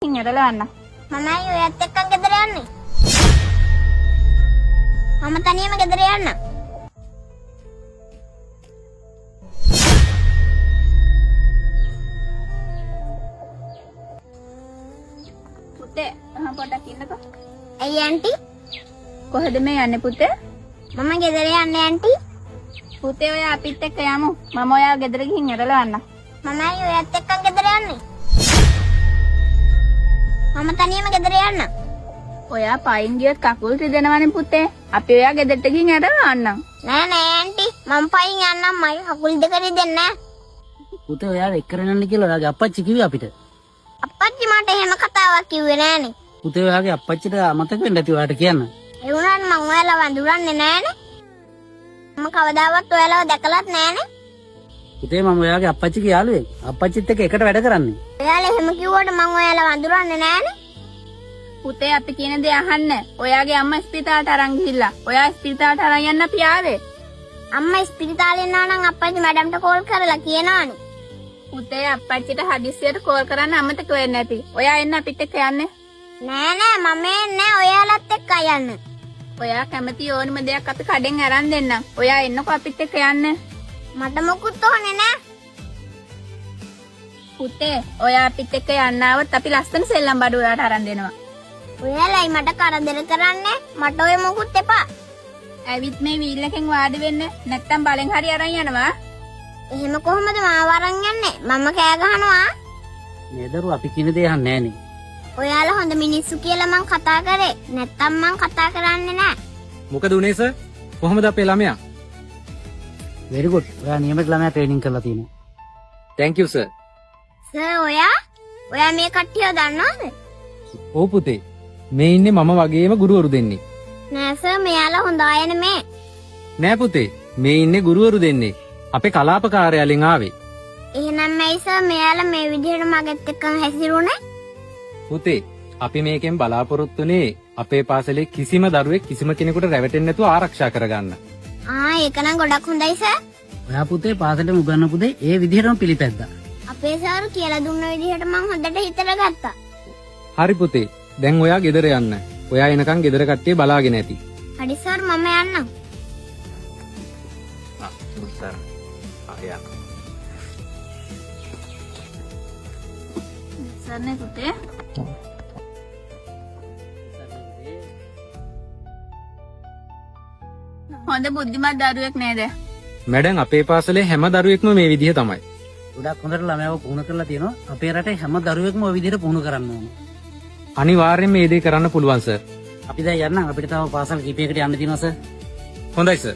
ගෙදරකින් ඇරලා යන්න. මමයි ඔයත් එක්කන් ගෙදර යන්නේ. මම තනියම ගෙදර යන්න. පුතේ පොඩක් ඉන්නකෝ. ඇයි ආන්ටි? කොහෙද මේ යන්නේ පුතේ? මම ගෙදර යන්නේ ආන්ටි. පුතේ ඔයා අපිත් එක්ක යමු. මම ඔයා ගෙදර ගිහින් ඇරලා යන්න. මමයි ඔයත් එක්කන් ගෙදර යන්නේ. මම තනියම ගෙදර යන්න. ඔයා පයින් ගියත් කකුල් රිදෙනවනේ පුතේ. අපි ඔයා ගෙදරට ගිහින් ඇරලා යන්නම්. නෑ ආන්ටි. මම පයින් යන්නම්. මයි කකුල් දෙක රිදෙන්නේ නෑ. පුතේ ඔයාව එක්කරන් යන්න කියලා ඔයාගේ අප්පච්චි කිව්වේ අපිට. අප්පච්චි මට එහෙම කතාවක් කිව්වේ නෑනේ. පුතේ ඔයාගේ අප්පච්චිට අමතක වෙන්න ඇති ඔයාට කියන්න. ඒ වුණාට මම ඔයාලව වඳුරන්නේ නෑනේ. මම කවදාවත් ඔයාලව දැකලත් නෑනේ. පුතේ මම ඔයාගේ අප්පච්චිගේ යාළුවෙක්. අප්පච්චිත් එක්ක එකට වැඩ කරන්නේ. ඔයාලා එහෙම කිව්වට මම ඔයාලව වඳුරන්නේ නෑනේ. පුතේ අපි කියන දේ අහන්න. ඔයාගේ අම්මා ස්පිතාලට අරන් ගිහිල්ලා. ඔයා ස්පිතාලට අරන් යන්න අපි ආවේ. අම්මා ස්පිරිතාලේ යනවා නම් අප්පච්චි මැඩම්ට කෝල් කරලා කියනවානේ. පුතේ අප්පච්චිට හදිස්සියට කෝල් කරන්න අමතක වෙන්නේ නැති. ඔයා එන්න අපිත් එක්ක යන්න. නෑ මම එන්නේ ඔයාලත් එක්ක යන්න. ඔයා කැමති ඕනම දෙයක් අපි කඩෙන් අරන් දෙන්නම්. ඔයා එන්නකෝ අපිත් එක්ක යන්න. මට මොකුත් ඕනේ නෑ. පුතේ ඔයා අපිත් එක්ක යන්න આવත් අපි ලස්සන සෙල්ලම් බඩු ඔයාට අරන් දෙනවා. ඔයාලයි මට කරදර කරන්නේ. මට ඔය මොකුත් එපා. ඇවිත් මේ වීල් එකෙන් වාඩි වෙන්න. නැත්තම් බලෙන් හරි අරන් යනවා. එහෙම කොහොමද මාව අරන් යන්නේ? මම කෑ ගහනවා. නේදරු අපි කියන දේ අහන්නේ නෑනේ. ඔයාලා හොඳ මිනිස්සු කියලා මං කතා කරේ. නැත්තම් මං කතා කරන්නේ නෑ. මොකද උනේ සර්? කොහොමද අපේ ළමයා? very good. ඔයා නියමිත ළමයා ට්‍රේනින් කරලා තියෙනවා. thank you sir. සර් ඔයා මේ කට්ටියව දන්නවද? ඔව් පුතේ. මේ ඉන්නේ මම වගේම ගුරුවරු දෙන්නේ. නෑ සර් මෙයාලා හොඳ අය නෙමේ. නෑ පුතේ. මේ ඉන්නේ ගුරුවරු දෙන්නේ. අපේ කලාප කාර්යාලයෙන් ආවේ. එහෙනම් ඇයි සර් මෙයාලා මේ විදිහට මගෙත් එක්ක හැසිරුණේ? පුතේ, අපි මේකෙන් බලාපොරොත්තුනේ අපේ පාසලේ කිසිම දරුවෙක් කිසිම කෙනෙකුට රැවටෙන්නේ නැතුව ආරක්ෂා කරගන්න. ඒක නම් ගොඩක් හොඳයි සර්. ඔයා පුතේ පාසලෙම උගන්වපු දේ ඒ විදිහටම පිළිපැද්දා. අපේ සර් කියලා දුන්න විදිහට මං හොඳට හිතලා ගත්තා. හරි පුතේ. දැන් ඔයා ගෙදර යන්න. ඔයා එනකන් ගෙදර කට්ටිය බලාගෙන ඇති. හරි සර් මම යන්නම්. සර්. ආ සර්නේ පුතේ. හොඳ බුද්ධිමත් දරුවෙක් නේද? මැඩම් අපේ පාසලේ හැම දරුවෙක්ම මේ විදිහ තමයි. ගොඩක් හොඳට ළමයාව පුහුණු කරලා තියෙනවා. අපේ රටේ හැම දරුවෙක්ම ওই විදිහට පුහුණු කරන්න ඕන. අනිවාර්යෙන්ම මේ දේ කරන්න පුළුවන් සර්. අපි දැන් යන්නම්. අපිට තව පාසල් කීපයකට යන්න තියෙනවා සර්. හොඳයි සර්.